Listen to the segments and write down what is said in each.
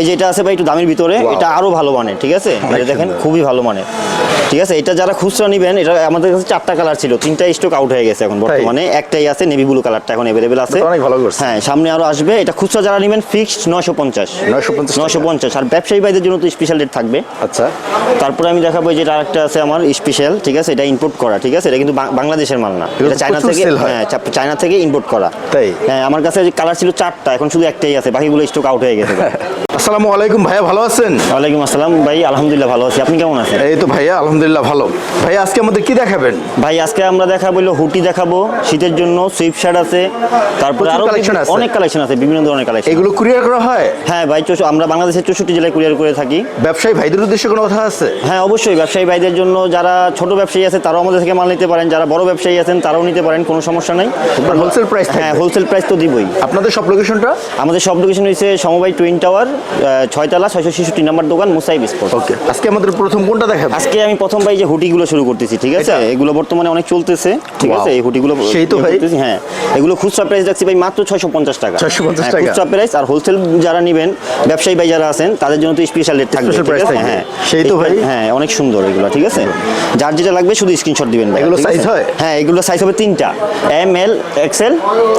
যেটা আছে ভাই একটু দামের ভিতরে, এটা আরো ভালো মানের, ঠিক আছে? এটা দেখেন খুবই ভালো মানের, ঠিক আছে? এটা যারা খুচরা নেবেন, এটা আমাদের কাছে 4টা কালার ছিল, 3টা স্টক আউট হয়ে গেছে এখন বর্তমানে, একটাই আছে নেভি ব্লু কালারটা এখন अवेलेबल আছে। অনেক ভালো করছে। হ্যাঁ, সামনে আরো আসবে। এটা খুচরা যারা নেবেন ফিক্সড 950 আর ব্যবসায়ী ভাইদের জন্য তো স্পেশাল রেট থাকবে। আচ্ছা, তারপরে আমি দেখাবো যেটা আরেকটা আছে আমার স্পেশাল, ঠিক আছে? এটা ইম্পোর্ট করা, ঠিক আছে? এটা কিন্তু বাংলাদেশের মাল না, এটা চায়না থেকে, হ্যাঁ চায়না থেকে ইম্পোর্ট করা। তাই? হ্যাঁ, আমার কাছে কালার ছিল 4টা, এখন শুধু একটাই আছে, বাকিগুলো স্টক আউট হয়ে গেছে। আসসালামু আলাইকুম ভাইয়া, ভালো আছেন? ওয়ালাইকুম আসসালাম ভাই, আলহামদুলিল্লাহ ভালো আছি, আপনি কেমন আছেন? এই তো ভাইয়া আলহামদুলিল্লাহ ভালো। ভাইয়া আজকে আমাদের কি দেখাবেন? ভাই আজকে আমরা দেখাবো হুডি দেখাবো শীতের জন্য, সুইফট শার্ট আছে, তারপরে আরো অনেক কালেকশন আছে, বিভিন্ন ধরনের কালেকশন। এগুলো কুরিয়ার করা হয়? হ্যাঁ ভাই, আমরা বাংলাদেশের 64 জেলায় কুরিয়ার করে থাকি। ব্যবসায়ী ভাইদের উদ্দেশ্যে কোনো কথা আছে? হ্যাঁ অবশ্যই, ব্যবসায়ী ভাইদের জন্য, যারা ছোট ব্যবসায়ী আছে তারাও আমাদের থেকে মাল নিতে পারেন, যারা বড় ব্যবসায়ী আছেন তারাও নিতে পারেন, কোনো সমস্যা নাই। Wholesale price? হ্যাঁ, হোলসেল প্রাইস তো দিবই। আপনাদের সব লোকেশনটা? আমাদের সব লোকেশন হচ্ছে সমবায় টুইন টাওয়ার, 6 তলা 666 নম্বর দোকান, মুসাইব স্পোর্ট। ওকে, আজকে আমাদের প্রথম কোনটা দেখাবেন? আজকে আমি প্রথম ভাই যে হুডিগুলো শুরু করতেছি, ঠিক আছে? এগুলো বর্তমানে অনেক চলতেছে, ঠিক আছে? এই হুডিগুলো সেই তো ভাই। হ্যাঁ, এগুলো খুচরা প্রাইস রাখছি ভাই মাত্র 650 টাকা। 650 টাকা খুচরা প্রাইস। আর হোলসেল যারা নেবেন, ব্যবসায়ী ভাই যারা আছেন, তাদের জন্য তো স্পেশাল রেট থাকবে, ঠিক আছে? হ্যাঁ সেই তো ভাই। হ্যাঁ, অনেক সুন্দর এগুলো, ঠিক আছে? যার যেটা লাগবে শুধু স্ক্রিনশট দিবেন ভাই। এগুলো সাইজ হয়? হ্যাঁ, এগুলো সাইজ হবে 3টা, এম এল এক্সেল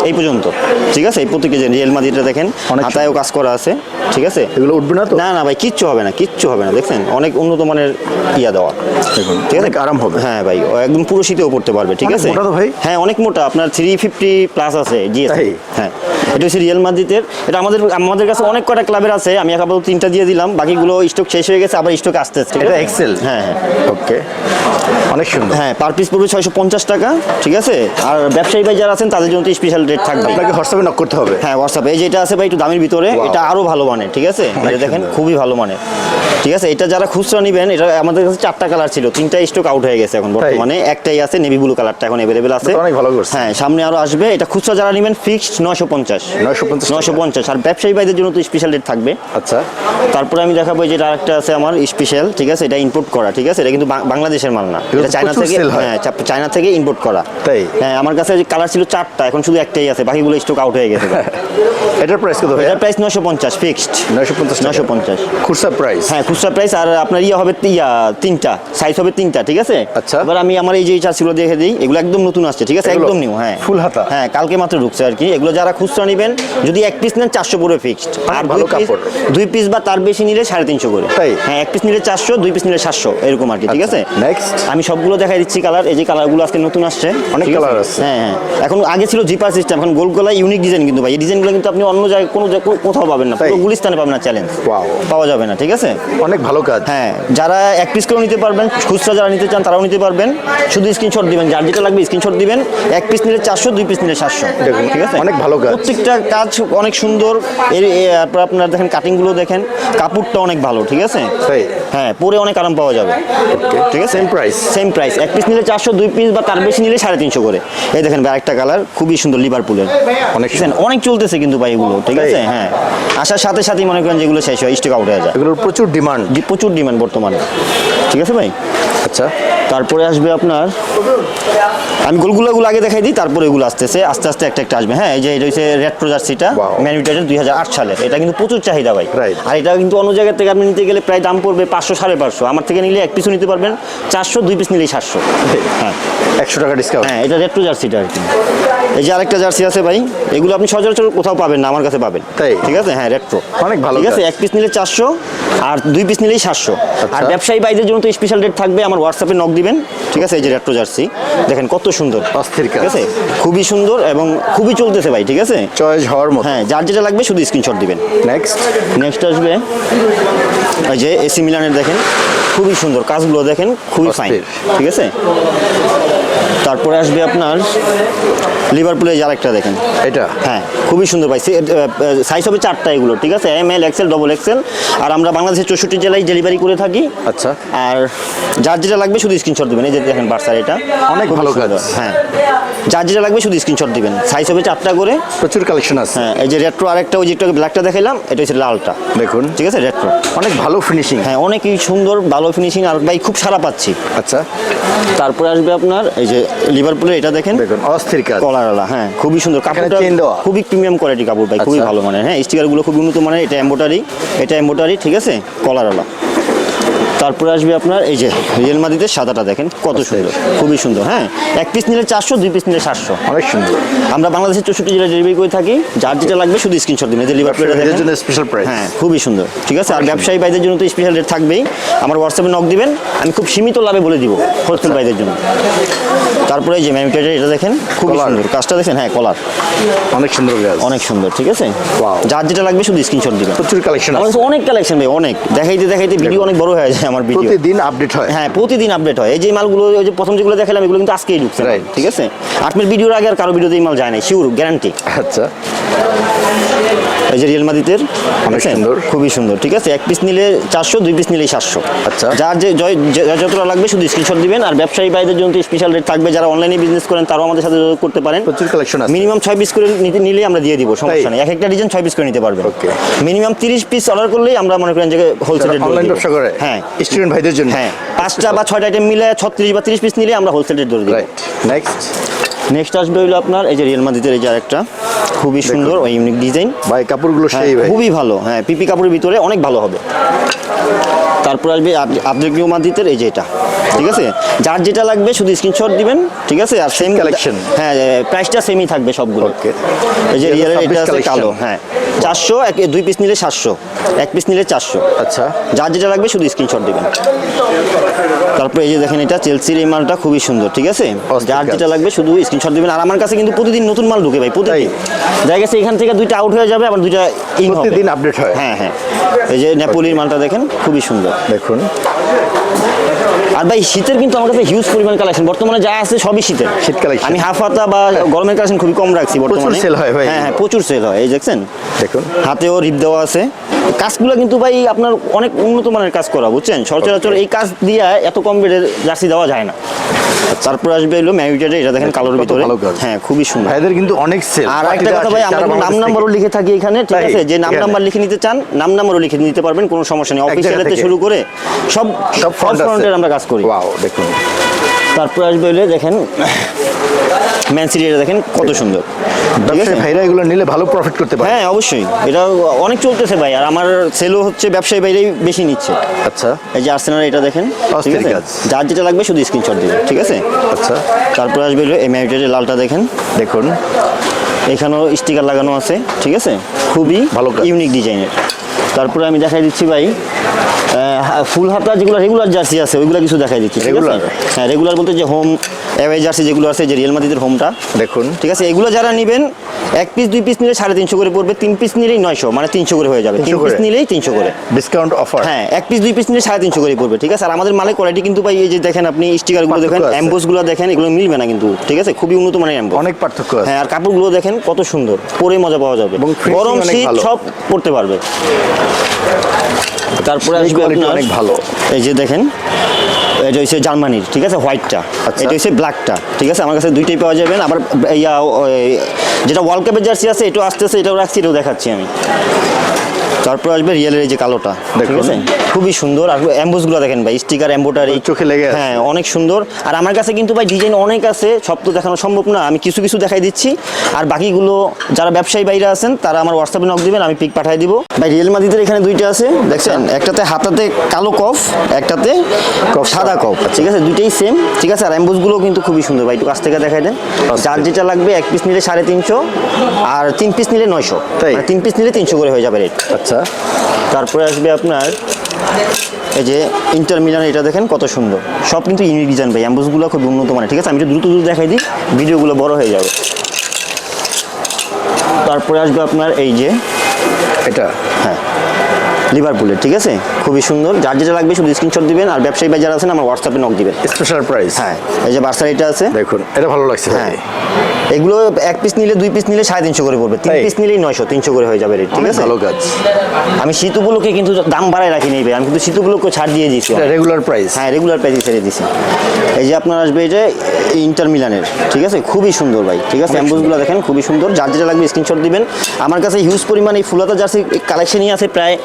এই পর্যন্ত, ঠিক আছে? এই প্রত্যেকটা যে রিয়েল মাদিটা দেখেন, হাতায়ও কাজ করা আছে, ঠিক আছে? এগুলো উঠবে না তো? না না ভাই, কিচ্ছু হবে না, কিচ্ছু হবে না, দেখছেন অনেক উন্নত মানের দেওয়া, ঠিক আছে? আরাম হবে। হ্যাঁ ভাই, একদম পুরো শীতেও পড়তে পারবে, ঠিক আছে? মোটা তো ভাই? হ্যাঁ, অনেক মোটা, আপনার 350 প্লাস আছে জিএসএম। হ্যাঁ, এটা হচ্ছে রিয়েল মাদ্রিদের। এটা আমাদের কাছে অনেক কটা ক্লাবের আছে, আমি আপাতত 3টা দিয়ে দিলাম, বাকিগুলো স্টক শেষ হয়ে গেছে, আবার স্টক আসতেছে। এটা এক্সেল? হ্যাঁ হ্যাঁ, ওকে, অনেক সুন্দর। হ্যাঁ, পার পিস পড়বে 650 টাকা, ঠিক আছে? আর ব্যবসায়ী ভাই যারা আছেন তাদের জন্য তো স্পেশাল রেট থাকবে। আপনাকে হোয়াটসঅ্যাপে নক করতে হবে? হ্যাঁ, হোয়াটসঅ্যাপে। এই যেটা আছে ভাই একটু দামের ভিতরে, এটা আরো ভালো মানের, ঠিক আছে? এটা দেখেন খুবই ভালো মানের, ঠিক আছে? এটা যারা খুচরা নেবেন, এটা আমাদের কাছে 4টা কালার ছিল, 3টা স্টক আউট হয়ে গেছে এখন বর্তমানে, একটাই আছে নেভি ব্লু কালারটা এখন अवेलेबल আছে। অনেক ভালো করছে। হ্যাঁ, সামনে আরো আসবে। এটা খুচরা যারা নেবেন ফিক্সড 950 আর ব্যবসায়ী ভাইদের জন্য তো স্পেশাল রেট থাকবে। আচ্ছা, তারপরে আমি দেখাবো যেটা আরেকটা আছে আমার স্পেশাল, ঠিক আছে? এটা ইম্পোর্ট করা, ঠিক আছে? এটা কিন্তু বাংলাদেশের মাল না, এটা চায়না থেকে, হ্যাঁ চায়না থেকে ইম্পোর্ট করা। তাই? হ্যাঁ, আমার কাছে কালার ছিল 4টা, এখন শুধু একটাই আছে, বাকিগুলো স্টক আউট হয়ে গেছে। এটার প্রাইস কত? এটার প্রাইস 950 ফিক্সড, 950 খুচরা প্রাইস। হ্যাঁ, খুচরা প্রাইস। আর আপনার হবে 3টা সাইজ হবে, 3টা, ঠিক আছে? আচ্ছা, এবার আমি আমার এই যে চার্টগুলো দেখে দিই, এগুলো একদম নতুন আসছে, ঠিক আছে? একদম নিউ। হ্যাঁ, ফুল হাতা। হ্যাঁ, কালকে মাত্র ঢুকছে আর কি। এগুলো যারা খুচরা নেবেন, যদি এক পিস নেন 400 করে ফিক্সড, আর ভালো কাপড়। 2 পিস বা তার বেশি নিলে 350 করে। তাই? হ্যাঁ, এক পিস নিলে 400, 2 পিস নিলে 700, এরকম আর কি, ঠিক আছে? নেক্সট আমি সবগুলো দেখাই দিচ্ছি কালার। এই যে কালারগুলো আজকে নতুন আসছে, অনেক কালার আছে। হ্যাঁ হ্যাঁ, এখন আগে ছিল জিপার সিস্টেম, এখন গোল গলা ইউনিক ডিজাইন, কিন্তু ভাই এই ডিজাইনগুলো কিন্তু আপনি অন্য জায়গায় কোথাও পাবেন না, পুরো গুলিস্তানে পাবেন না, চ্যালেঞ্জ পাওয়া যাবে না, ঠিক আছে? অনেক ভালো কাজ। হ্যাঁ, যারা এক পিস করেও নিতে পারবেন, খুচরা যারা নিতে চান তারাও নিতে পারবেন, শুধু স্ক্রিনশট দিবেন, যার যেটা লাগবে স্ক্রিনশট দিবেন। এক পিস নিলে 400, 2 পিস নিলে 700, ঠিক আছে? অনেক ভালো কাজ, প্রত্যেকটা কাজ অনেক সুন্দর। আপনার দেখেন কাটিংগুলো দেখেন, কাপড়টা অনেক ভালো, ঠিক আছে? হ্যাঁ, পরে অনেক আরাম পাওয়া যাবে, ঠিক আছে? Same price. এক পিস নিলে 400, 2 পিস বা তার বেশি নিলে 350 করে। এই দেখেন আরেকটা কালার খুবই সুন্দর, লিভারপুলের, অনেক চলতেছে কিন্তু ভাই এগুলো, ঠিক আছে? হ্যাঁ, আসার সাথে সাথেই মনে করেন যেগুলো শেষ হয়, স্টক আউট হয়ে যায়। এগুলোর প্রচুর ডিমান্ড বর্তমানে, ঠিক আছে ভাই? আচ্ছা, তারপরে আসবে আপনার, আমি গোলগুলো আগে দেখাই দিই, তারপরে এগুলো আসতেছে, আস্তে আস্তে একটা আসবে। হ্যাঁ, এই যে এটা হচ্ছে রেট্রো জার্সিটা, ম্যানুফ্যাকচার 2008 সালে। এটা কিন্তু প্রচুর চাহিদা ভাই। আর এটা কিন্তু অন্য জায়গা থেকে আপনি নিতে গেলে প্রায় দাম পড়বে 500, 550। আমার থেকে নিলে এক পিসও নিতে পারবেন 400, 2 পিস নিলেই 700। হ্যাঁ, 100 টাকা ডিসকাউন্ট। হ্যাঁ, এটা রেট্রো জার্সিটা আর কি। এই যে আরেকটা জার্সি আছে ভাই, এগুলো আপনি সচরাচর কোথাও পাবেন না, আমার কাছে পাবেন, ঠিক আছে? হ্যাঁ, রেট্রো অনেক ভালো, ঠিক আছে? এক পিস নিলে 400 আর 2 পিস নিলেই 700। আর ব্যবসায়ী ভাইদের জন্য তো স্পেশাল রেট থাকবে, আমার হোয়াটসঅ্যাপে নক দিবেন, ঠিক আছে? এই যে রেট্রো জার্সি দেখেন কত সুন্দর, ঠিক আছে? খুবই সুন্দর এবং খুবই চলতেছে ভাই, ঠিক আছে? চয়েস হওয়ার মতো। হ্যাঁ, যার যেটা লাগবে শুধু স্ক্রিনশট দিবেন। নেক্সট আসবে এই যে এসি মিলানের, দেখেন খুবই সুন্দর, কাজগুলো দেখেন খুবই ফাইন, ঠিক আছে? তারপরে আসবে আপনার লিভারপুলের আরেকটা দেখেন, এটা হ্যাঁ খুবই সুন্দর ভাই। সাইজ হবে 4টা এগুলো, ঠিক আছে? M L XL double XL. আর আমরা বাংলাদেশের 64 জেলায় ডেলিভারি করে থাকি। আচ্ছা, আর যার যেটা লাগবে শুধু স্ক্রিনশট দিবেন। এই যে দেখেন বার্সার, এটা অনেক ভালো কাজ। হ্যাঁ, যার যেটা লাগবে শুধু স্ক্রিনশট দিবেন। সাইজ হবে 4টা করে, প্রচুর কালেকশন আছে। হ্যাঁ, এই যে রেট্রো আরেকটা, ওই যে একটু ব্ল্যাকটা দেখাইলাম, এটা হচ্ছে লালটা, দেখুন, ঠিক আছে? রেট্রো অনেক ভালো ফিনিশিং। হ্যাঁ, অনেকই সুন্দর, ভালো ফিনিশিং, আর ভাই খুব সারা পাচ্ছি। আচ্ছা, তারপরে আসবে আপনার এই যে লিভারপুলের এটা দেখেন দেখুন অস্থির কাজ। কলারওয়ালা, হ্যাঁ খুবই সুন্দর কাপড়টা, চেইন দেওয়া। খুবই প্রিমিয়াম কোয়ালিটি কাপড় ভাই, খুবই আচ্ছা। ভালো মানের। হ্যাঁ স্টিকারগুলো খুবই উন্নত মানের। এটা এম্বোটারি, ঠিক আছে, কলারওয়ালা। তারপরে আসবে আপনার এই যে রিয়েল মাদ্রিদের সাদাটা দেখেন কত সুন্দর, খুবই সুন্দর। হ্যাঁ এক পিস নিলে 400, 2 পিস নিলে 700। অনেক সুন্দর। আমরা বাংলাদেশের 64 জেলায় ডেলিভারি করে থাকি। যার যেটা লাগবে শুধু স্ক্রিনশট দিন। এই যে লিভারপুলটা এর দেখেন, জন্য স্পেশাল প্রাইস। হ্যাঁ খুবই সুন্দর, ঠিক আছে। আর ব্যবসায়ী ভাইদের জন্য তো স্পেশাল রেট থাকবেই। আমার হোয়াটসঅ্যাপে নক দিবেন, আমি খুব সীমিত লাভে বলে দিব হোলসেল ভাইদের জন্য। তারপরে এই যে ম্যামিটারের এটা দেখেন খুবই কলার। সুন্দর, কাজটা দেখেন, হ্যাঁ কলার অনেক সুন্দর কাজ। অনেক সুন্দর, ঠিক আছে। Wow. যার যেটা লাগবে শুধু স্ক্রিনশট দিবেন। প্রচুর কালেকশন আমার আছে। কাছে অনেক কালেকশন ভাই, অনেক দেখাইতে ভিডিও অনেক বড় হয়ে যায় আমার ভিডিও। প্রতিদিন আপডেট হয়। হ্যাঁ প্রতিদিন আপডেট হয়। এই যে মালগুলো, ওই যে প্রথম যেগুলো দেখালাম এগুলো কিন্তু আজকেই ঢুকছে, Right. ঠিক আছে। আটমের ভিডিওর আগে আর কারো ভিডিওতে এই মাল যায় না, শিওর গ্যারান্টি। আচ্ছা এই যে রিয়েল মাদ্রিদের অনেক দেখছেন? সুন্দর। খুবই সুন্দর, ঠিক আছে। এক পিস নিলে 400, 2 পিস নিলে 700। আচ্ছা। যার যতটা লাগবে শুধু স্ক্রিনশট দিবেন। আর ব্যবসায়ী ভাইদের জন্য স্পেশাল রেট থাকবে। যারা অনলাইনে বিজনেস করেন তারাও আমাদের সাথে যোগাযোগ করতে পারেন। প্রচুর কালেকশন আছে। মিনিমাম 6 পিস করে নিলে আমরা দিয়ে দিব, সমস্যা নেই। এক একটা ডিজাইন 6 পিস করে নিতে পারবেন। Okay. মিনিমাম 30 পিস অর্ডার করলেই আমরা মনে করেন যে হোলসেল রেট অনলাইন ব্যবসা করে হ্যাঁ স্টুডেন্ট ভাইদের জন্য। হ্যাঁ 5টা বা 6টা আইটেম মিলে 36 বা 30 পিস নিলে আমরা হোলসেল রেট ধরে দিই। রাইট নেক্সট নেক্সট আসবে হলো আপনার এই যে রিয়েল মাদ্রিদের এই যে আরেকটা খুবই সুন্দর ও ইউনিক ডিজাইন। ভাই কাপড়গুলো সেই ভাই। খুবই ভালো, হ্যাঁ পিপি কাপড়ের ভিতরে অনেক ভালো হবে। তারপর আসবে আদ্রিকীয় মাদ্রিদের এই যে এটা, ঠিক আছে। যার যেটা লাগবে শুধু স্ক্রিনশট দিবেন, ঠিক আছে। আর সেম collection। হ্যাঁ প্রাইসটা সেমই থাকবে সবগুলো। Okay. এই যে রিয়েলের এটা আছে collection। কালো, হ্যাঁ 400, 2 পিস নিলে 700, 1 পিস নিলে 400। আচ্ছা যার যেটা লাগবে শুধু স্ক্রিনশট দিবেন। তারপরে এই যে দেখেন এটা চেলসির এই মালটা খুবই সুন্দর, ঠিক আছে। অস্থির যার কাজ। যেটা লাগবে শুধু স্ক্রিনশট দিবেন। আর আমার কাছে কিন্তু প্রতিদিন নতুন মাল ঢুকে ভাই, প্রতিদিন। দেখা গেছে এখান থেকে 2টা আউট হয়ে যাবে, আবার 2টা ইন হবে। প্রতিদিন আপডেট হয়। হ্যাঁ হ্যাঁ এই যে নেপোলির মালটা দেখেন খুবই সুন্দর। দেখুন আর ভাই শীতের কিন্তু আমার কাছে হিউজ পরিমাণ কালেকশন বর্তমানে যা আছে সবই শীতের। শীত collection। আমি হাফ হাতা বা গরমের কালেকশন খুবই কম রাখছি বর্তমানে। sell হয় ভাই। হ্যাঁ হ্যাঁ প্রচুর সেল হয়। এই দেখছেন দেখুন হাতেও রিপ দেওয়া আছে। কাজগুলো কিন্তু ভাই আপনার অনেক উন্নত মানের কাজ করা, বুঝছেন। সচরাচর এই কাজ দিয়ে এত কম বেডের জার্সি দেওয়া যায় না। তারপর আসবে হলো ম্যারিটারে, এটা দেখেন কালোর কত ভিতরে, ভালো কাজ। হ্যাঁ খুবই সুন্দর। ভাইদের কিন্তু অনেক সেল। আর একটা কথা ভাই, আমরা কিন্তু নাম নাম্বারও লিখে থাকি এখানে, ঠিক তাই? আছে। যে নাম এখানে? নাম্বার লিখে নিতে চান নাম নাম্বারও লিখে নিতে পারবেন, কোনো সমস্যা নেই। জায়গা অফিসিয়ালিতে থেকে? শুরু করে সব সব front আছে। ফ্রন্টের আমরা কাজ করি। ওয়াও দেখুন তারপর আসবে হলে দেখেন ম্যান সিটি, এটা দেখেন কত সুন্দর, ঠিক আছে। ব্যবসায়ী ভাইরা এগুলো নিলে ভালো প্রফিট করতে পারে। হ্যাঁ অবশ্যই এটা অনেক চলতেছে ভাই। আর আমার সেলও হচ্ছে ব্যবসায়ী বাইরেই বেশি নিচ্ছে। আচ্ছা এই যে আর্সেনাল এটা দেখেন, ঠিক অস্থির আছে। কাজ। যার যেটা লাগবে শুধু স্ক্রিনশট দিবেন, ঠিক আছে। আচ্ছা তারপর আসবে হলো এই ম্যারিটারের লালটা দেখেন, দেখুন এখানেও স্টিকার লাগানো আছে, ঠিক আছে। খুবই ভালো কাজ। ইউনিক ডিজাইনের। তারপরে আমি দেখাই দিচ্ছি ভাই ফুল হাতা যেগুলো রেগুলার জার্সি আছে ওইগুলো কিছু দেখাই দিচ্ছি, ঠিক আছে। Regular? হ্যাঁ রেগুলার বলতে যে হোম অ্যাওয়ে জার্সি যেগুলো আছে, যে রিয়েল মাদ্রিদের হোমটা, দেখুন ঠিক আছে। এগুলো যারা নেবেন 1 পিস 2 পিস নিলে 350 করে পড়বে, 3 পিস নিলেই 900, মানে 300 করে হয়ে যাবে। 3 300 পিস করে? নিলেই 300 করে। Discount offer. হ্যাঁ 1 পিস 2 পিস নিলে 350 করে পড়বে, ঠিক আছে। আর আমাদের মালের কোয়ালিটি কিন্তু ভাই এই যে দেখেন আপনি স্টিকারগুলো দেখেন, পার্থক্য আছে। এমবোসগুলো দেখেন, এগুলো মিলবে না কিন্তু, ঠিক আছে। খুবই উন্নত মানের এমবোস। অনেক পার্থক্য আছে। হ্যাঁ আর কাপড়গুলো দেখেন কত সুন্দর, পরে মজা পাওয়া যাবে। এবং finishing গরম অনেক শীত ভালো। সব পরতে পারবে। তারপরে এই আসবে quality আপনার অনেক ভালো। এই যে দেখেন এটা হচ্ছে জার্মানির, ঠিক আছে, হোয়াইটটা। আচ্ছা। এটা হচ্ছে ব্ল্যাকটা, ঠিক আছে। আমার কাছে দুইটাই পাওয়া যাবেন। আবার যেটা ওয়ার্ল্ড কাপের জার্সি আছে এটাও আসতেছে, এটাও রাখছি, এটাও দেখাচ্ছি আমি। তারপর আসবে রিয়েলের এই যে কালোটা, ঠিক দেখুন। আছে। খুবই সুন্দর। আর এমবোসগুলো দেখেন ভাই, স্টিকার এম্বোটারি চোখে লেগে আছে। হ্যাঁ অনেক সুন্দর। আর আমার কাছে কিন্তু ভাই ডিজাইন অনেক আছে, সব তো দেখানো সম্ভব না। আমি কিছু কিছু দেখাই দিচ্ছি। আর বাকিগুলো যারা ব্যবসায়ী বাইরে আছেন তারা আমার হোয়াটসঅ্যাপে নক দিবেন, আমি পিক পাঠিয়ে দিব। ভাই রিয়েল মাদ্রিদের এখানে দুইটা আছে দেখছেন, একটাতে হাতাতে কালো কফ, একটাতে সাদা কফ, ঠিক আছে। দুইটাই সেম, ঠিক আছে। আর এমবোসগুলো কিন্তু খুবই সুন্দর ভাই, একটু কাছ থেকে দেখাই দেন। যার যেটা লাগবে 1 পিস নিলে 350, আর 3 পিস নিলে 900, তাই? 3 পিস নিলে 300 করে হয়ে যাবে রেট। আচ্ছা তারপরে আসবে আপনার এই যে ইন্টার মিলান, এটা দেখেন কত সুন্দর। সব কিন্তু ইউনিক ডিজাইন ভাই, অ্যাম্বোসগুলো খুব উন্নত মানের, ঠিক আছে। আমি একটু দ্রুত দেখাই দিই, ভিডিওগুলো বড় হয়ে যাবে। তারপরে আসবে আপনার এই যে এটা হ্যাঁ লিভারপুলের, ঠিক আছে। খুবই সুন্দর। যার যেটা লাগবে শুধু স্ক্রিনশট দিবেন। আর ব্যবসায়ী ভাই যারা আছেন আমার হোয়াটসঅ্যাপে নক দিবেন। Special price. হ্যাঁ এই যে বার্সার এটা আছে, দেখুন এটা ভালো লাগছে হ্যাঁ ভাই। এগুলো এক পিস নিলে 2 পিস নিলে 350 করে পড়বে, 3 পিস নিলেই 900, 300 করে হয়ে যাবে রেট, ঠিক আছে? ভালো কাজ। আমি শীত উপলক্ষে কিন্তু দাম বাড়ায় রাখি নেই ভাই, আমি কিন্তু শীত উপলক্ষে ছাড় দিয়ে দিয়েছি। Regular price? হ্যাঁ, রেগুলার প্রাইসে ছেড়ে দিয়েছি। এই যে আপনার আসবে এই যে ইন্টার মিলানের, ঠিক আছে? খুবই সুন্দর ভাই, ঠিক আছে? অ্যাম্বুসগুলো দেখেন খুবই সুন্দর, যার যেটা লাগবে স্ক্রিনশট দিবেন। আমার কাছে হিউজ পরিমাণে এই ফুলাতা জার্সি কালেকশনই আছে প্রায়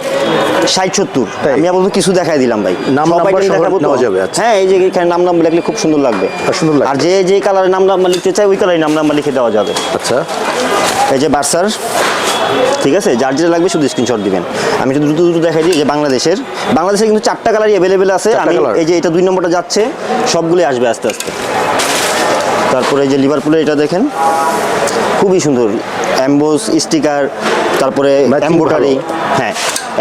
60-70। আমি আপাতত কিছু দেখাই দিলাম ভাই, নাম সব নাম্বার item সহ দেখাবো তো? নেওয়া যাবে, আচ্ছা। হ্যাঁ, এই যে এখানে নাম নাম্বার লিখলে খুব সুন্দর লাগবে, সুন্দর লাগবে। আর যে কালারের নাম নাম্বার লিখতে চাই ওই কালারের নাম নাম্বার লিখে দেওয়া যাবে। আচ্ছা, এই যে বার্সার, ঠিক আছে? যার যেটা লাগবে শুধু স্ক্রিনশট দিবেন। আমি একটু দ্রুত দেখাই দিই। যে বাংলাদেশে কিন্তু 4টা কালারই অ্যাভেলেবেল আছে। আমি এই যে এটা 2 নম্বরটা যাচ্ছে, সবগুলোই আসবে আস্তে আস্তে। তারপরে এই যে লিভারপুলের এটা দেখেন, খুবই সুন্দর অ্যাম্বোস স্টিকার, তারপরে এমব্রয়ডারি। হ্যাঁ,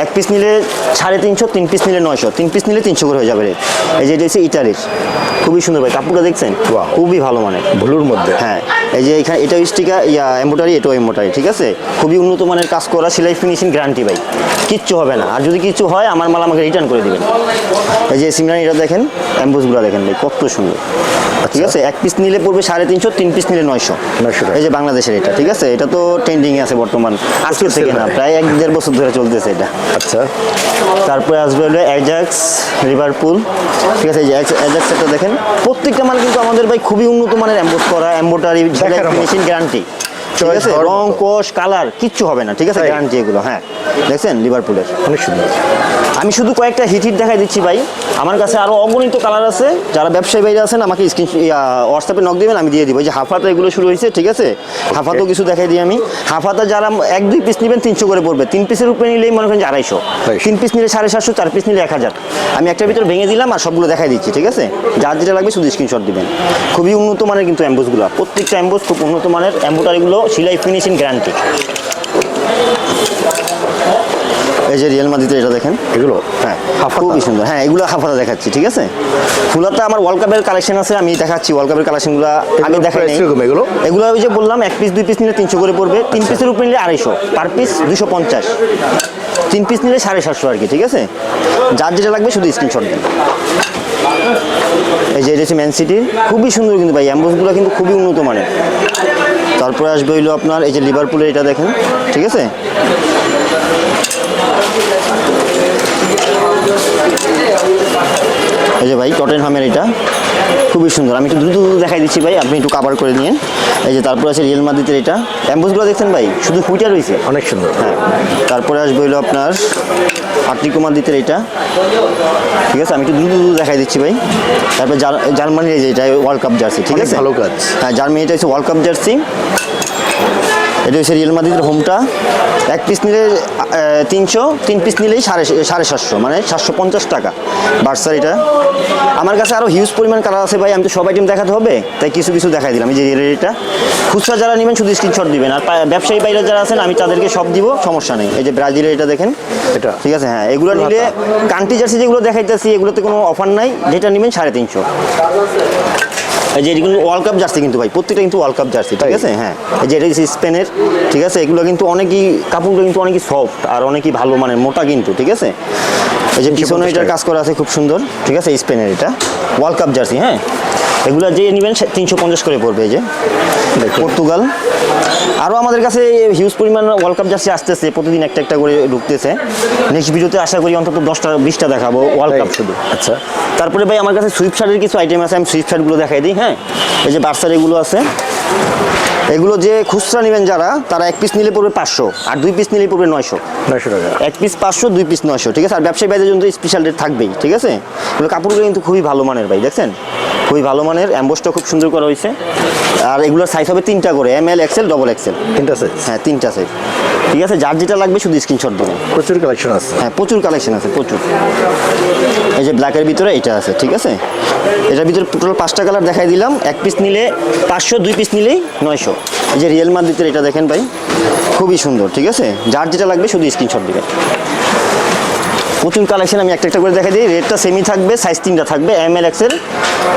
এক পিস নিলে 350, 3 পিস নিলে 900, 3 পিস নিলে 300 করে হয়ে যাবে রেট। এই যে এটা হচ্ছে ইটালির, খুবই সুন্দর ভাই, কাপড়টা দেখছেন খুবই ভালো মানের, ব্লুর মধ্যে। হ্যাঁ, এই যে এখানে এটাও স্টিকার, এমব্রয়ডারি, এটাও এমব্রয়ডারি, ঠিক আছে? খুবই উন্নত মানের কাজ করা, সেলাই ফিনিশিং গ্যারান্টি ভাই, কিচ্ছু হবে না। আর যদি কিছু হয় আমার মাল আমাকে রিটার্ন করে দিবেন। এই যে সিমরান এটা দেখেন, অ্যাম্বোসগুলো দেখেন ভাই কত সুন্দর, ঠিক আছে? এক পিস নিলে পড়বে 350, 3 পিস নিলে 900। এই যে বাংলাদেশের এটা, ঠিক আছে? এটা তো ট্রেন্ডিং আছে বর্তমান, আজকের থেকে না, প্রায় 1-1.5 বছর ধরে চলতেছে এটা। আচ্ছা, তারপরে আসবে হলো অ্যাজাক্স, লিভারপুল, ঠিক আছে? এই যে অ্যাজাক্সটা দেখেন, প্রত্যেকটা মাল কিন্তু আমাদের ভাই খুবই উন্নত মানের এমবোস করা, এমব্রয়ডারি, ফিনিশিং গ্যারান্টি, ঠিক আছে? রং, কোষ, কালার কিচ্ছু হবে না, ঠিক আছে? গ্যারান্টি এগুলো। হ্যাঁ, দেখছেন লিভারপুলের অনেক সুন্দর। আমি শুধু কয়েকটা হিট দেখাই দিচ্ছি ভাই, আমার কাছে আরও অগণিত কালার আছে। যারা ব্যবসায়ী ভাইরা আছেন আমাকে হোয়াটসঅ্যাপে নক দিবেন, আমি দিয়ে দিব। এই যে হাফাতা এগুলো শুরু হয়েছে, ঠিক আছে? হাফাতাও কিছু দেখাই দিই আমি। হাফাতা যারা 1-2 পিস নেবেন 300 করে পড়বে, 3 পিসের উপরে নিলেই মনে করেন যে 250, 3 পিস নিলে 750, 4 পিস নিলে 1000। আমি একটার ভিতরে ভেঙে দিলাম আর সবগুলো দেখাই দিচ্ছি, ঠিক আছে? যার যেটা লাগবে শুধু স্ক্রিনশট দিবেন। খুবই উন্নত মানের কিন্তু অ্যাম্বোসগুলো, প্রত্যেকটা অ্যাম্বোস খুব উন্নত মানের, এমব্রয়ডারিগুলো সেলাই ফিনিশিং গ্যারান্টি। এই যে রিয়েল মাদ্রিদের এটা দেখেন, এগুলো হ্যাঁ খুবই সুন্দর। হ্যাঁ, এগুলো হাফাতা দেখাচ্ছি, ঠিক আছে? ফুলাতা আমার ওয়ার্ল্ড কাপের কালেকশন আছে, আমি দেখাচ্ছি ওয়ার্ল্ড কাপের কালেকশনগুলো। আগে দেখাই নাই এগুলো, ওই যে বললাম 1 পিস 2 পিস নিলে 300 করে পড়বে, 3 পিসের উপরে নিলে 250, পার পিস 250, 3 পিস নিলে 750 আর কি, ঠিক আছে? যার যেটা লাগবে শুধু স্ক্রিনশট দিন। এই যে এটা হচ্ছে ম্যান সিটির, খুবই সুন্দর কিন্তু ভাই, অ্যাম্বোসগুলো কিন্তু খুবই উন্নত মানের। তারপরে আসবে হইলো আপনার এই যে লিভারপুলের এটা দেখেন, ঠিক আছে? এই যে ভাই টটেনহামের এটা খুবই সুন্দর, আমি একটু দ্রুত দেখাই দিচ্ছি ভাই, আপনি একটু কভার করে নিন। এই যে তারপরে আছে রিয়েল মাদ্রিদের এটা, অ্যাম্বোসগুলো দেখছেন ভাই, শুধু ফুইটা রয়েছে, অনেক সুন্দর। হ্যাঁ, তারপরে আসবে হইলো আপনার আটলিটিকো মাদ্রিদের এটা, ঠিক আছে? আমি একটু দ্রুত দেখাই দিচ্ছি ভাই। তারপরে জার্মানির এই যে এটা ওয়ার্ল্ড কাপ জার্সি, ঠিক আছে? ভালো কাজ। হ্যাঁ, জার্মানি এটা হচ্ছে ওয়ার্ল্ড কাপ জার্সি। এটা হচ্ছে রিয়েল মাদ্রিদের হোমটা, 1 পিস নিলে 300, 3 পিস নিলেই 750, মানে 750 টাকা। বার্সার এটা আমার কাছে আরও হিউজ পরিমাণ কালার আছে ভাই, আমি তো সব আইটেম দেখাতে হবে, তাই কিছু দেখাই দিলাম। এই যে রিয়েলের এটা, খুচরা যারা নেবেন শুধু স্ক্রিনশট দিবেন, আর ব্যবসায়ী বাইরে যারা আছেন আমি তাদেরকে সব দিব, সমস্যা নেই। এই যে ব্রাজিলের এটা দেখেন, এটা ঠিক আছে? হ্যাঁ, এগুলো নিলে কান্ট্রি জার্সি যেগুলো দেখাইতেছি এগুলোতে কোনো অফার নাই, যেটা নেবেন 350। এই যে এটা কিন্তু ওয়ার্ল্ড কাপ জার্সি কিন্তু ভাই, প্রত্যেকটা কিন্তু ওয়ার্ল্ড কাপ জার্সি, ঠিক আছে? হ্যাঁ, এই যে এটা হচ্ছে স্পেনের, ঠিক আছে? এগুলো কিন্তু অনেকই কাপড়গুলো কিন্তু অনেকই সফট আর অনেকই ভালো মানের, মোটা কিন্তু, ঠিক আছে? এই যে পিছনে এটার কাজ করা আছে খুব সুন্দর, ঠিক আছে? স্পেনের এটা ওয়ার্ল্ড কাপ জার্সি। হ্যাঁ, এগুলো যে নেবেন 350 করে পড়বে। এই যে পর্তুগাল, আরও আমাদের কাছে হিউজ পরিমাণ ওয়ার্ল্ড কাপ জার্সি আসতেছে, প্রতিদিন একটা করে ঢুকতেছে। নেক্সট ভিডিওতে আশা করি অন্তত 10-20টা দেখাবো ওয়ার্ল্ড কাপ শুধু। আচ্ছা, তারপরে ভাই আমার কাছে সুইফট শার্টের কিছু আইটেম আছে, আমি সুইফট শার্টগুলো দেখাই দিই। হ্যাঁ, এই যে বার্সার এগুলো আছে, এগুলো যে খুচরা নেবেন যারা, তারা 1 পিস নিলে পড়বে 500, আর 2 পিস নিলে পড়বে 900 টাকা। 1 পিস 500, 2 পিস 900, ঠিক আছে? আর ব্যবসায়ী ভাইদের জন্য স্পেশাল রেট থাকবেই, ঠিক আছে? এগুলো কাপড়গুলো কিন্তু খুবই ভালো মানের ভাই, দেখছেন? খুবই ভালো মানের, অ্যাম্বোসটা খুব সুন্দর করা হয়েছে। আর এগুলোর সাইজ হবে 3টা করে, ML, XL, XXL, 3টা সাইজ। হ্যাঁ, 3টা সাইজ, ঠিক আছে? যার যেটা লাগবে শুধু স্ক্রিনশট দেবেন। প্রচুর কালেকশন আছে। হ্যাঁ, প্রচুর কালেকশন আছে, প্রচুর। এই যে ব্ল্যাকের ভিতরে এটা আছে, ঠিক আছে? এটার ভিতরে টোটাল 5টা কালার দেখাই দিলাম। 1 পিস নিলে 500, 2 পিস নিলেই 900। এই যে রিয়েল মাদ্রিদের এটা দেখেন ভাই, খুবই সুন্দর, ঠিক আছে? যার যেটা লাগবে শুধু স্ক্রিনশট দিবেন। প্রচুর কালেকশন, আমি একটা করে দেখাই দিই। রেটটা সেমই থাকবে, সাইজ 3টা থাকবে, ML, XL,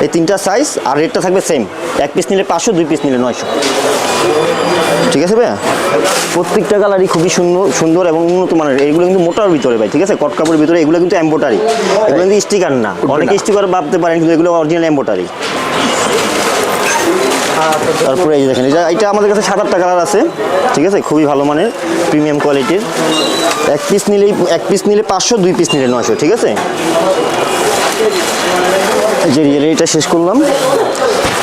এই 3টা সাইজ, আর রেটটা থাকবে সেম। 1 পিস নিলে 500, 2 পিস নিলে 900, ঠিক আছে ভাইয়া? প্রত্যেকটা কালারই খুবই সুন্দর এবং উন্নত মানের। এগুলো কিন্তু মোটার ভিতরে ভাই, ঠিক আছে? কট কাপড়ের ভিতরে, এগুলো কিন্তু এমব্রয়ডারি, এগুলো কিন্তু স্টিকার না। অনেকে স্টিকার ভাবতে পারেন, কিন্তু এগুলো অরিজিনাল এমব্রয়ডারি। তারপরে এই যে দেখেন এটা আমাদের কাছে 7-8টা কালার আছে, ঠিক আছে, খুবই ভালো মানের প্রিমিয়াম কোয়ালিটির। এক পিস নিলে 500, 2 পিস নিলে 900, ঠিক আছে। এই যে রিয়েলিটা শেষ করলাম।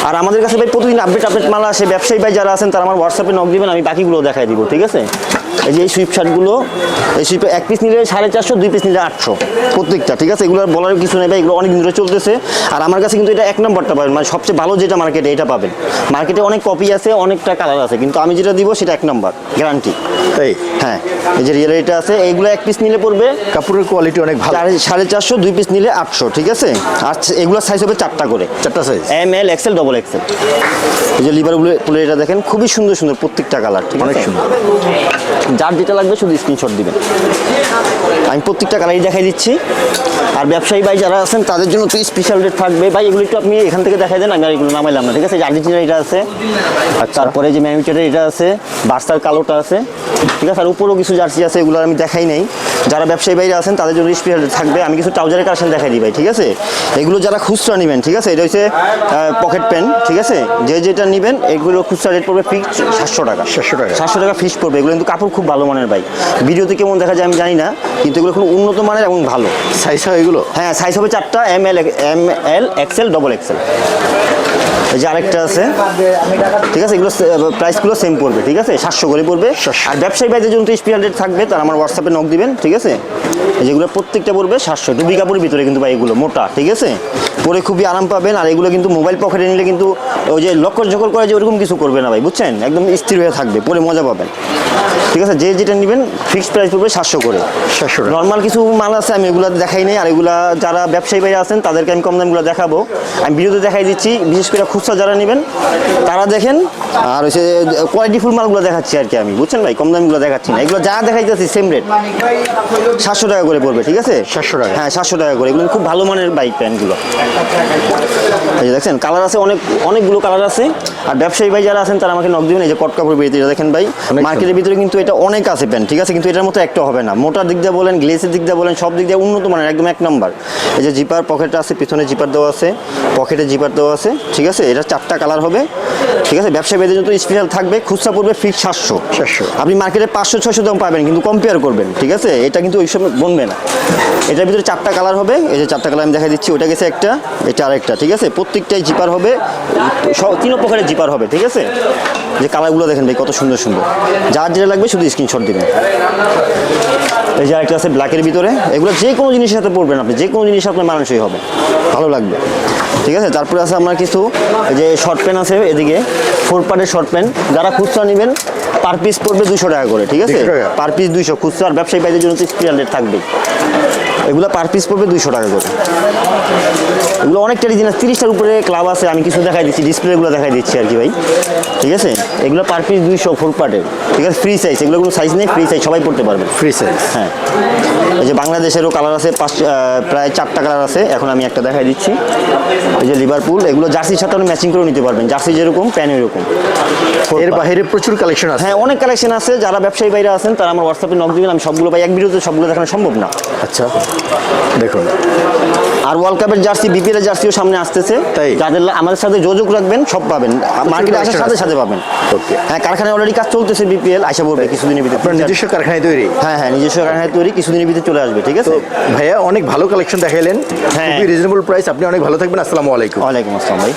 আর আমাদের কাছে ভাই প্রতিদিন আপডেট মাল আসে। ব্যবসায়ী ভাই যারা আছেন তারা আমার হোয়াটসঅ্যাপে নক দিবেন, আমি বাকিগুলো দেখাই দিব, ঠিক আছে। এই যে এই সুইপ শার্টগুলো, এই সুইপে এক পিস নিলে 450, 2 পিস নিলে 800 প্রত্যেকটা, ঠিক আছে। এগুলো বলার কিছু নেই ভাই, এগুলো অনেক দিন ধরে চলতেছে। আর আমার কাছে কিন্তু এটা 1 নম্বরটা পাবেন, মানে সবচেয়ে ভালো যেটা মার্কেটে এটা পাবেন। মার্কেটে অনেক কপি আছে, অনেকটা কালার আছে, কিন্তু আমি যেটা দিব সেটা 1 নম্বর গ্যারান্টি। তাই? হ্যাঁ, এই যে রিয়েলিটা আছে, এইগুলো এক পিস নিলে পড়বে কাপড়ের কোয়ালিটি অনেক ভালো। 450, 2 পিস নিলে 800, ঠিক আছে। আর এগুলো সাইজ হবে 4টা করে, 4টা সাইজ, ML, XL, XXL। এই যে লিভারগুলো এটা দেখেন, খুবই সুন্দর সুন্দর প্রত্যেকটা কালার, ঠিক অনেক আছে। সুন্দর। যার যেটা লাগবে শুধু স্ক্রিনশট দিবেন, আমি প্রত্যেকটা কালারই দেখাই দিচ্ছি। আর ব্যবসায়ী ভাই যারা আছেন তাদের জন্য তো স্পেশাল রেট থাকবে ভাই। এগুলো একটু আপনি এখান থেকে দেখাই দেন, আমি আর এগুলো নামাইলাম না, ঠিক আছে। আর্জেন্টিনা এটা আছে, আর তারপরে যে ম্যামিটারের এটা আছে, বার্সার কালোটা আছে, ঠিক আছে। আর উপরেও কিছু জার্সি আছে, এগুলো আমি দেখাই নাই। যারা ব্যবসায়ী বাইরে আছেন তাদের জন্য স্পেশাল রেট থাকবে। আমি কিছু ট্রাউজারের কালেকশন দেখাই দিই ভাই, ঠিক আছে। এগুলো যারা খুচরা নেবেন, ঠিক আছে, এটা হচ্ছে পকেট পেন, ঠিক আছে। যে যেটা নেবেন এগুলো খুচরা রেট পড়বে ফিক্স 700 টাকা। 700 টাকা ফিক্স পড়বে। এগুলো কিন্তু কাপড় খুব ভালো মানের ভাই। ভিডিওতে কেমন দেখা যায় আমি জানি না, কিন্তু এগুলো খুব উন্নত মানের এবং ভালো। সাইজ হয় এগুলো? হ্যাঁ, সাইজ হবে 4টা, ML, XL, XXL। এই যে আরেকটা আছে, ঠিক আছে। এগুলো প্রাইসগুলো সেম পড়বে, ঠিক আছে, 700 করে পড়বে। আর ব্যবসায়ী ভাইদের জন্য তো স্পেশাল রেট থাকবে, তারা আমার হোয়াটসঅ্যাপে নক দিবেন, ঠিক আছে। যেগুলো প্রত্যেকটা পড়বে 700, ডুবি কাপড়ের ভিতরে কিন্তু ভাই এগুলো মোটা, ঠিক আছে, পরে খুবই আরাম পাবেন। আর এগুলো কিন্তু মোবাইল পকেটে নিলে কিন্তু ওই যে লক্কর ঝকর করে যে ওরকম কিছু করবে না ভাই, বুঝছেন, একদম স্থির হয়ে থাকবে, পরে মজা পাবেন, ঠিক আছে। যে যেটা নেবেন ফিক্সড প্রাইস পড়বে 700 করে। 700 নর্মাল কিছু মাল আছে আমি এগুলো দেখাই নাই। আর এগুলা যারা ব্যবসায়ী ভাই আছেন তাদেরকে আমি কম দামগুলো দেখাবো, আমি ভিডিওতে দেখাই দিচ্ছি। বিশেষ করে খুচরা যারা নেবেন তারা দেখেন। আর হচ্ছে কোয়ালিটিফুল মালগুলো দেখাচ্ছি আর কি আমি, বুঝছেন ভাই, কম দামগুলো দেখাচ্ছি না। এগুলো যা দেখাইতেছি সেম রেট 700 টাকা করে পড়বে, ঠিক আছে। 700 টাকা? হ্যাঁ, 700 টাকা করে। এগুলো খুব ভালো মানের বাইক প্যান্টগুলো। এই যে দেখছেন কালার আছে, অনেকগুলো কালার আছে। আর ব্যবসায়ী ভাই যারা আছেন তারা আমাকে নক দিবেন। এই যে কট কাপড় বেরিয়ে দেখেন ভাই, মার্কেটের ভিতরে কিন্তু এটা অনেক আছে প্যান্ট, ঠিক আছে, কিন্তু এটার মতো একটা হবে না। মোটার দিক দিয়ে বলেন, গ্লেসের দিক দিয়ে বলেন, সব দিক দিয়ে উন্নত মানের, একদম 1 নম্বর। এই যে জিপার পকেটটা আছে, পিছনে জিপার দেওয়া আছে, পকেটে জিপার দেওয়া আছে, ঠিক আছে। এটা 4টা কালার হবে, ঠিক আছে। ব্যবসায়ী ভাইদের জন্য স্পেশাল থাকবে, খুচরা পড়বে ফিক্স 700। আপনি মার্কেটে 500-600 দাম পাবেন, কিন্তু কম্পেয়ার করবেন, ঠিক আছে। এটা কিন্তু ওই সময় বনবে না। এটার ভিতরে 4টা কালার হবে। এই যে 4টা কালার আমি দেখাই দিচ্ছি। ওটা গেছে একটা, এটা আরেকটা, ঠিক আছে। প্রত্যেকটাই জিপার হবে, 3 পকেটে জিপার হবে, ঠিক আছে। যে কালারগুলো দেখেন ভাই কত সুন্দর সুন্দর। যার যেটা লাগবে শুধু স্ক্রিনশট দিবেন। এই যে আরেকটা আছে ব্ল্যাকের ভিতরে। এগুলো যে কোনো জিনিসের সাথে পরবেন আপনি, যে কোনো জিনিস আপনার মানানসই হবে, ভালো লাগবে, ঠিক আছে। তারপরে আছে আপনার কিছু যে শর্ট প্যান্ট আছে, এদিকে 4 পার্টের শর্ট প্যান্ট। যারা খুচরা নেবেন পার পিস পড়বে 200 টাকা করে, ঠিক আছে। পার পিস 200 খুচরা। আর ব্যবসায়ী ভাইদের জন্য তো স্পেশাল রেট থাকবে। এগুলো পার পিস পড়বে 200 টাকা করে। এগুলো অনেকটা ডিজাইন, 30টার উপরে ক্লাব আছে। আমি কিছু দেখাই দিচ্ছি, ডিসপ্লেগুলো দেখাই দিচ্ছি আর কি ভাই, ঠিক আছে। এগুলো পার পিস 200, 4 পার্টের, ঠিক আছে। ফ্রি সাইজ, এগুলো কোনো সাইজ নেই, ফ্রি সাইজ, সবাই পড়তে পারবে, ফ্রি সাইজ। হ্যাঁ। এই যে বাংলাদেশেরও কালার আছে, প্রায় 4টা কালার আছে। এখন আমি একটা দেখাই দিচ্ছি। এই যে লিভারপুল, এগুলো জার্সির সাথে আপনি ম্যাচিং করে নিতে পারবেন, জার্সি যেরকম প্যান্ট এরকম। এর বাইরে প্রচুর কালেকশন আছে। হ্যাঁ, অনেক কালেকশন আছে। যারা ব্যবসায়ী বাইরে আছেন তারা আমার হোয়াটসঅ্যাপে নক দিবেন। আমি সবগুলো ভাই এক ভিডিওতে সবগুলো দেখানো সম্ভব না। আচ্ছা, দেখুন। আর ওয়ার্ল্ড কাপের জার্সি, বিপিএল এর জার্সিও সামনে আসতেছে, তাই যাদের আমাদের সাথে যোগাযোগ রাখবেন সব পাবেন, মার্কেটে আসার সাথে সাথে পাবেন। ওকে। হ্যাঁ, কারখানায় অলরেডি কাজ চলতেছে, বিপিএল আশা করবে কিছুদিনের ভিতরে। আপনার নিজস্ব কারখানায় তৈরি? হ্যাঁ হ্যাঁ, নিজস্ব কারখানায় তৈরি, কিছুদিনের ভিতরে চলে আসবে, ঠিক আছে। ভাইয়া অনেক ভালো কালেকশন দেখাইলেন, হ্যাঁ। খুবই রিজনেবল প্রাইস। আপনি অনেক ভালো থাকবেন। আসসালামু আলাইকুম। ওয়ালাইকুম আসসালাম ভাই।